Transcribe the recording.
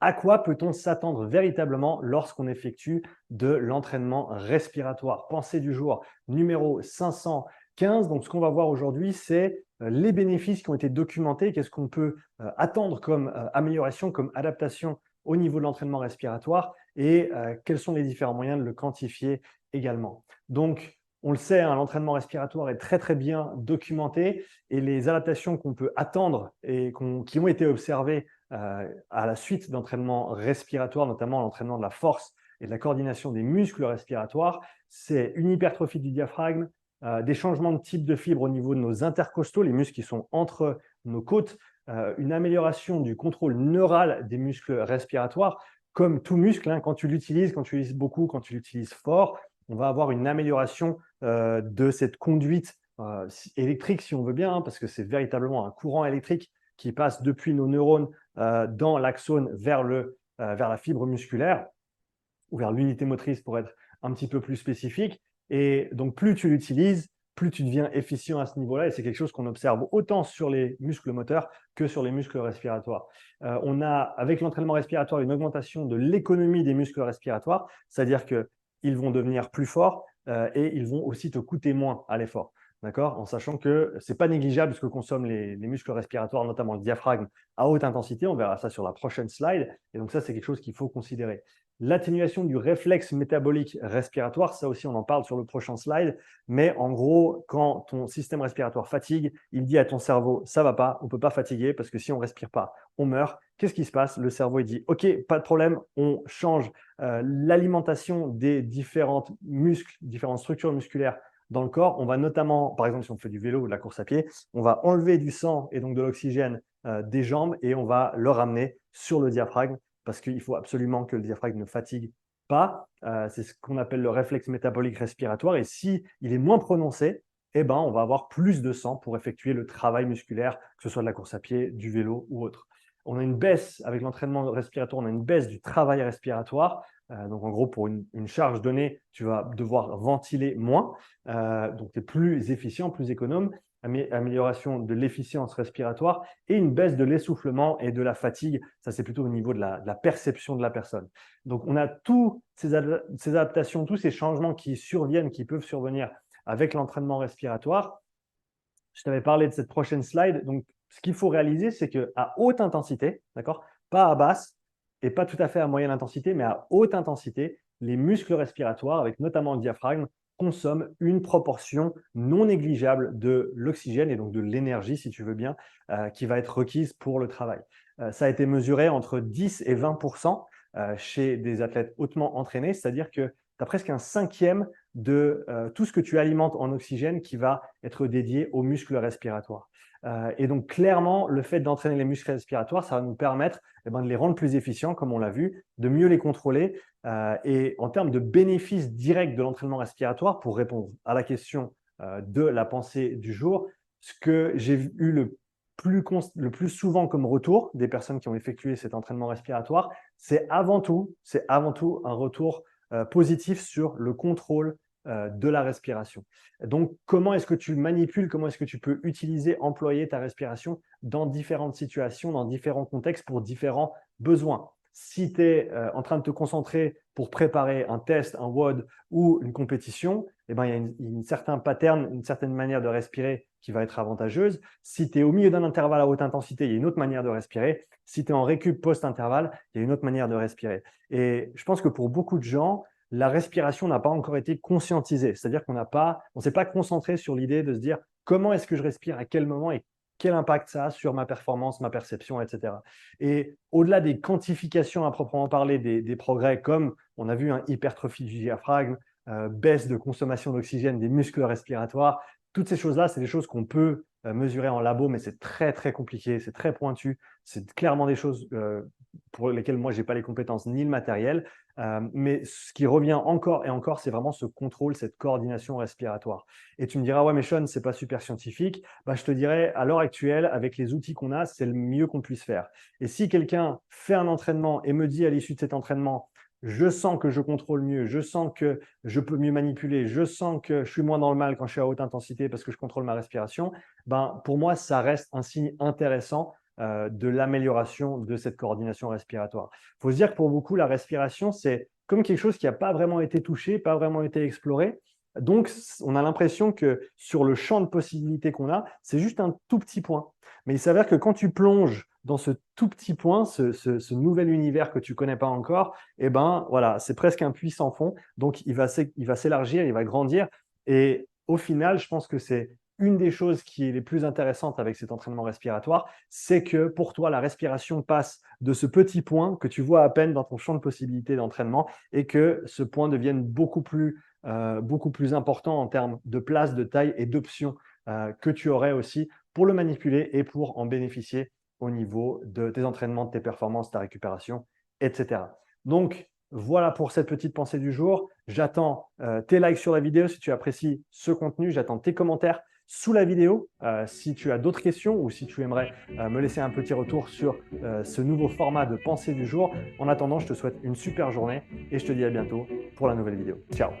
À quoi peut-on s'attendre véritablement lorsqu'on effectue de l'entraînement respiratoire? Pensée du jour numéro 515. Donc, ce qu'on va voir aujourd'hui, c'est les bénéfices qui ont été documentés. Qu'est-ce qu'on peut attendre comme amélioration, comme adaptation au niveau de l'entraînement respiratoire et quels sont les différents moyens de le quantifier également. Donc, on le sait, hein, l'entraînement respiratoire est très très bien documenté et les adaptations qu'on peut attendre et qui ont été observées à la suite d'entraînements respiratoires, notamment l'entraînement de la force et de la coordination des muscles respiratoires, c'est une hypertrophie du diaphragme, des changements de type de fibre au niveau de nos intercostaux, les muscles qui sont entre nos côtes, une amélioration du contrôle neural des muscles respiratoires. Comme tout muscle, hein, quand tu l'utilises beaucoup, quand tu l'utilises fort, on va avoir une amélioration de cette conduite électrique, si on veut bien, hein, parce que c'est véritablement un courant électrique qui passe depuis nos neurones dans l'axone vers la fibre musculaire ou vers l'unité motrice pour être un petit peu plus spécifique. Et donc, plus tu l'utilises, plus tu deviens efficient à ce niveau-là. Et c'est quelque chose qu'on observe autant sur les muscles moteurs que sur les muscles respiratoires. On a, avec l'entraînement respiratoire, une augmentation de l'économie des muscles respiratoires, c'est-à-dire qu'ils vont devenir plus forts et ils vont aussi te coûter moins à l'effort. D'accord? En sachant que ce n'est pas négligeable ce que consomment les muscles respiratoires, notamment le diaphragme, à haute intensité. On verra ça sur la prochaine slide. Et donc ça, c'est quelque chose qu'il faut considérer. L'atténuation du réflexe métabolique respiratoire, ça aussi on en parle sur le prochain slide, mais en gros, quand ton système respiratoire fatigue, il dit à ton cerveau, ça va pas, on ne peut pas fatiguer parce que si on ne respire pas, on meurt. Qu'est-ce qui se passe? Le cerveau il dit, ok, pas de problème, on change l'alimentation des différentes muscles, différentes structures musculaires dans le corps. On va notamment, par exemple, si on fait du vélo ou de la course à pied, on va enlever du sang et donc de l'oxygène des jambes et on va le ramener sur le diaphragme parce qu'il faut absolument que le diaphragme ne fatigue pas. C'est ce qu'on appelle le réflexe métabolique respiratoire. Et si il est moins prononcé, eh ben, on va avoir plus de sang pour effectuer le travail musculaire, que ce soit de la course à pied, du vélo ou autre. On a une baisse, avec l'entraînement respiratoire, on a une baisse du travail respiratoire. Donc, en gros, pour une charge donnée, tu vas devoir ventiler moins. Donc, tu es plus efficient, plus économe. Amélioration de l'efficience respiratoire et une baisse de l'essoufflement et de la fatigue. Ça, c'est plutôt au niveau de la perception de la personne. Donc, on a tous ces adaptations, tous ces changements qui surviennent, qui peuvent survenir avec l'entraînement respiratoire. Je t'avais parlé de cette prochaine slide. Donc, ce qu'il faut réaliser, c'est qu'à haute intensité, d'accord, pas à basse et pas tout à fait à moyenne intensité, mais à haute intensité, les muscles respiratoires, avec notamment le diaphragme, consomment une proportion non négligeable de l'oxygène et donc de l'énergie, si tu veux bien, qui va être requise pour le travail. Ça a été mesuré entre 10 et 20% chez des athlètes hautement entraînés, c'est-à-dire que tu as presque un cinquième de tout ce que tu alimentes en oxygène qui va être dédié aux muscles respiratoires. Et donc, clairement, le fait d'entraîner les muscles respiratoires, ça va nous permettre de les rendre plus efficients, comme on l'a vu, de mieux les contrôler. Et en termes de bénéfices directs de l'entraînement respiratoire, pour répondre à la question de la pensée du jour, ce que j'ai eu le plus souvent comme retour des personnes qui ont effectué cet entraînement respiratoire, c'est avant tout un retour positif sur le contrôle de la respiration. Donc, comment est-ce que tu manipules, comment est-ce que tu peux utiliser, employer ta respiration dans différentes situations, dans différents contextes, pour différents besoins. Si tu es en train de te concentrer pour préparer un test, un WOD ou une compétition, eh ben, il y a un certain pattern, une certaine manière de respirer qui va être avantageuse. Si tu es au milieu d'un intervalle à haute intensité, il y a une autre manière de respirer. Si tu es en récup post-intervalle, il y a une autre manière de respirer. Et je pense que pour beaucoup de gens, la respiration n'a pas encore été conscientisée. C'est-à-dire qu'on ne s'est pas concentré sur l'idée de se dire comment est-ce que je respire, à quel moment et quel impact ça a sur ma performance, ma perception, etc. Et au-delà des quantifications à proprement parler des progrès, comme on a vu hypertrophie du diaphragme, baisse de consommation d'oxygène des muscles respiratoires, toutes ces choses-là, c'est des choses qu'on peut mesurer en labo, mais c'est très, très compliqué, c'est très pointu. C'est clairement des choses pour lesquelles moi, je n'ai pas les compétences ni le matériel. Mais ce qui revient encore et encore, c'est vraiment ce contrôle, cette coordination respiratoire. Et tu me diras, ouais, mais Sean, ce n'est pas super scientifique. Bah, je te dirais, à l'heure actuelle, avec les outils qu'on a, c'est le mieux qu'on puisse faire. Et si quelqu'un fait un entraînement et me dit à l'issue de cet entraînement, je sens que je contrôle mieux, je sens que je peux mieux manipuler, je sens que je suis moins dans le mal quand je suis à haute intensité parce que je contrôle ma respiration, ben, pour moi, ça reste un signe intéressant de l'amélioration de cette coordination respiratoire. Il faut se dire que pour beaucoup, la respiration, c'est comme quelque chose qui n'a pas vraiment été touché, pas vraiment été exploré. Donc, on a l'impression que sur le champ de possibilités qu'on a, c'est juste un tout petit point. Mais il s'avère que quand tu plonges dans ce tout petit point, ce nouvel univers que tu ne connais pas encore, eh ben, voilà, c'est presque un puits sans fond. Donc, il va s'élargir, il va grandir. Et au final, je pense que c'est une des choses qui est les plus intéressantes avec cet entraînement respiratoire, c'est que pour toi, la respiration passe de ce petit point que tu vois à peine dans ton champ de possibilités d'entraînement et que ce point devienne beaucoup plus important en termes de place, de taille et d'options que tu aurais aussi pour le manipuler et pour en bénéficier au niveau de tes entraînements, de tes performances, ta récupération, etc. Donc, voilà pour cette petite pensée du jour. J'attends tes likes sur la vidéo si tu apprécies ce contenu. J'attends tes commentaires sous la vidéo si tu as d'autres questions ou si tu aimerais me laisser un petit retour sur ce nouveau format de pensée du jour. En attendant, je te souhaite une super journée et je te dis à bientôt pour la nouvelle vidéo. Ciao!